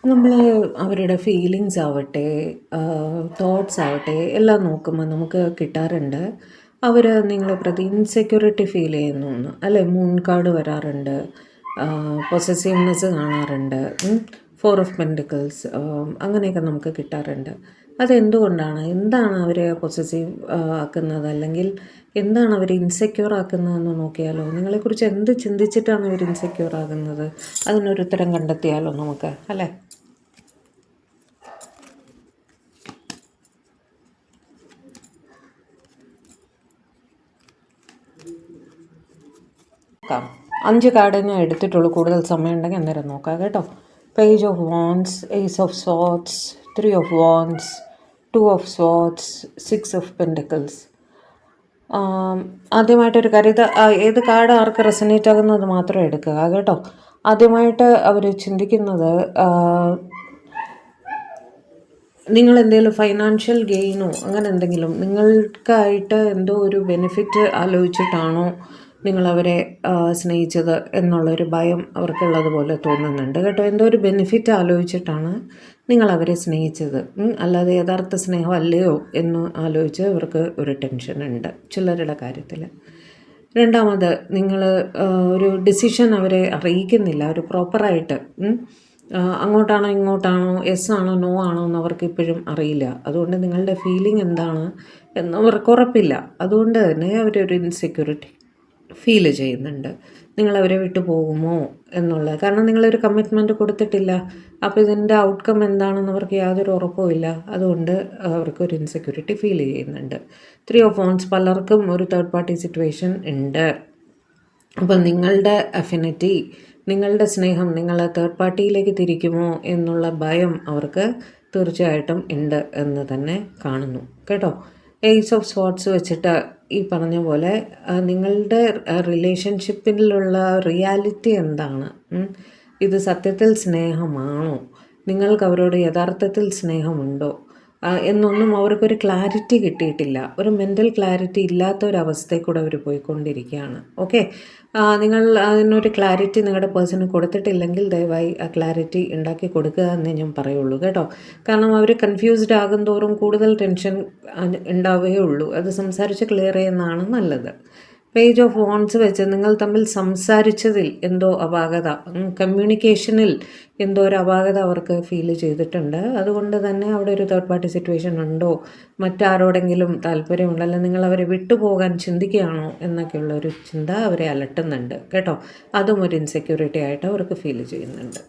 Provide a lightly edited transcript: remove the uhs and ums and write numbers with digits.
നമ്മൾ അവരുടെ ഫീലിങ്സ് ആവട്ടെ, തോട്ട്സ് ആവട്ടെ എല്ലാം നോക്കുമ്പോൾ നമുക്ക് കിട്ടാറുണ്ട് അവർ നിങ്ങളെ പ്രതി ഇൻസെക്യൂരിറ്റി ഫീൽ ചെയ്യുന്നു എന്ന് അല്ലേ. മൂൺ കാർഡ് വരാറുണ്ട്, പൊസസീവ്നെസ് കാണാറുണ്ട്, ഫോർ ഓഫ് പെൻറ്റിക്കിൾസ്, അങ്ങനെയൊക്കെ നമുക്ക് കിട്ടാറുണ്ട്. അതെന്തുകൊണ്ടാണ്, എന്താണ് അവരെ പൊസസീവ് ആക്കുന്നത്, അല്ലെങ്കിൽ എന്താണ് അവർ ഇൻസെക്യൂർ ആക്കുന്നതെന്ന് നോക്കിയാലോ. നിങ്ങളെക്കുറിച്ച് എന്ത് ചിന്തിച്ചിട്ടാണ് അവർ ഇൻസെക്യൂർ ആകുന്നത്, അതിനൊരു ഉത്തരം കണ്ടെത്തിയാലോ നമുക്ക്, അല്ലേ. നോക്കാം. 5 കാർഡ് ഞാൻ എടുത്തിട്ടുള്ളൂ, കൂടുതൽ സമയം ഉണ്ടെങ്കിൽ അന്നേരം നോക്കാം കേട്ടോ. Page of wands, ace of swords, 3 of wands, 2 of swords, 6 of pentacles. ആദ്യമായിട്ടൊരു കാര്യം, ഇത് ഏത് കാർഡ് ആർക്ക് റെസനേറ്റ് ആകുന്നത് മാത്രം എടുക്കുക കേട്ടോ. ആദ്യമായിട്ട് അവർ ചിന്തിക്കുന്നത് നിങ്ങൾ എന്തെങ്കിലും ഫൈനാൻഷ്യൽ ഗെയിനോ അങ്ങനെ എന്തെങ്കിലും നിങ്ങൾക്കായിട്ട് എന്തോ ഒരു ബെനിഫിറ്റ് ആലോചിച്ചിട്ടാണോ നിങ്ങളവരെ സ്നേഹിച്ചത് എന്നുള്ളൊരു ഭയം അവർക്കുള്ളതുപോലെ തോന്നുന്നുണ്ട് കേട്ടോ. എന്തോ ഒരു ബെനിഫിറ്റ് ആലോചിച്ചിട്ടാണ് നിങ്ങളവരെ സ്നേഹിച്ചത്, അല്ലാതെ യഥാർത്ഥ സ്നേഹം അല്ലയോ എന്ന് ആലോചിച്ച് അവർക്ക് ഒരു ടെൻഷൻ ഉണ്ട് ചിലരുടെ കാര്യത്തിൽ. രണ്ടാമത്, നിങ്ങൾ ഒരു ഡിസിഷൻ അവരെ അറിയിക്കുന്നില്ല ഒരു പ്രോപ്പറായിട്ട്. അങ്ങോട്ടാണോ ഇങ്ങോട്ടാണോ, യെസ് ആണോ നോ ആണോ എന്ന് അവർക്ക് ഇപ്പോഴും അറിയില്ല. അതുകൊണ്ട് നിങ്ങളുടെ ഫീലിംഗ് എന്താണ് എന്ന് അവർക്ക് ഉറപ്പില്ല. അതുകൊണ്ട് തന്നെ അവരൊരു ഇൻസെക്യൂരിറ്റി ഫീൽ ചെയ്യുന്നുണ്ട്. നിങ്ങളവരെ വിട്ടു പോകുമോ എന്നുള്ളത്. കാരണം നിങ്ങളൊരു കമ്മിറ്റ്മെൻറ്റ് കൊടുത്തിട്ടില്ല. അപ്പോൾ ഇതിൻ്റെ ഔട്ട്കം എന്താണെന്ന് അവർക്ക് യാതൊരു ഉറപ്പുമില്ല. അതുകൊണ്ട് അവർക്കൊരു ഇൻസെക്യൂരിറ്റി ഫീൽ ചെയ്യുന്നുണ്ട്. 3 ഓഫ് വാൻഡ്സ്, പലർക്കും ഒരു തേർഡ് പാർട്ടി സിറ്റുവേഷൻ ഉണ്ട്. അപ്പം നിങ്ങളുടെ അഫിനിറ്റി, നിങ്ങളുടെ സ്നേഹം നിങ്ങൾ തേർഡ് പാർട്ടിയിലേക്ക് തിരിക്കുമോ എന്നുള്ള ഭയം അവർക്ക് തീർച്ചയായിട്ടും ഉണ്ട് എന്ന് തന്നെ കാണുന്നു കേട്ടോ. ഏസ് ഓഫ് സ്പോർട്സ് വെച്ചിട്ട് ഈ പറഞ്ഞ പോലെ നിങ്ങളുടെ റിലേഷൻഷിപ്പിലുള്ള റിയാലിറ്റി എന്താണ്, ഇത് സത്യത്തിൽ സ്നേഹമാണോ, നിങ്ങൾക്ക് അവരോട് യഥാർത്ഥത്തിൽ സ്നേഹമുണ്ടോ എന്നൊന്നും അവർക്കൊരു ക്ലാരിറ്റി കിട്ടിയിട്ടില്ല. ഒരു മെൻ്റൽ ക്ലാരിറ്റി ഇല്ലാത്ത ഒരവസ്ഥയിൽ കൂടെ അവർ പോയിക്കൊണ്ടിരിക്കുകയാണ്. ഓക്കെ, നിങ്ങൾ അതിനൊരു ക്ലാരിറ്റി നിങ്ങളുടെ പേഴ്സണ് കൊടുത്തിട്ടില്ലെങ്കിൽ ദയവായി ആ ക്ലാരിറ്റി ഉണ്ടാക്കി കൊടുക്കുക എന്നേ ഞാൻ പറയുള്ളൂ കേട്ടോ. കാരണം അവർ കൺഫ്യൂസ്ഡ് ആകും തോറും കൂടുതൽ ടെൻഷൻ ഉണ്ടാവുകയേ ഉള്ളൂ. അത് സംസാരിച്ച് ക്ലിയർ ചെയ്യുന്നതാണ് നല്ലത്. പേജ് ഓഫ് വാൻഡ്സ് വെച്ച് നിങ്ങൾ തമ്മിൽ സംസാരിച്ചതിൽ എന്തോ അപാകത, കമ്മ്യൂണിക്കേഷനിൽ എന്തോ ഒരു അപാകത അവർക്ക് ഫീൽ ചെയ്തിട്ടുണ്ട്. അതുകൊണ്ട് തന്നെ അവിടെ ഒരു തേർഡ് പാർട്ടി സിറ്റുവേഷൻ ഉണ്ടോ, മറ്റാരോടെങ്കിലും താല്പര്യമുണ്ടോ, അല്ലെങ്കിൽ നിങ്ങൾ അവരെ വിട്ടുപോകാൻ ചിന്തിക്കുകയാണോ എന്നൊക്കെയുള്ളൊരു ചിന്ത അവരെ അലട്ടുന്നുണ്ട് കേട്ടോ. അതും ഒരു ഇൻസെക്യൂരിറ്റി ആയിട്ട് അവർക്ക് ഫീൽ ചെയ്യുന്നുണ്ട്.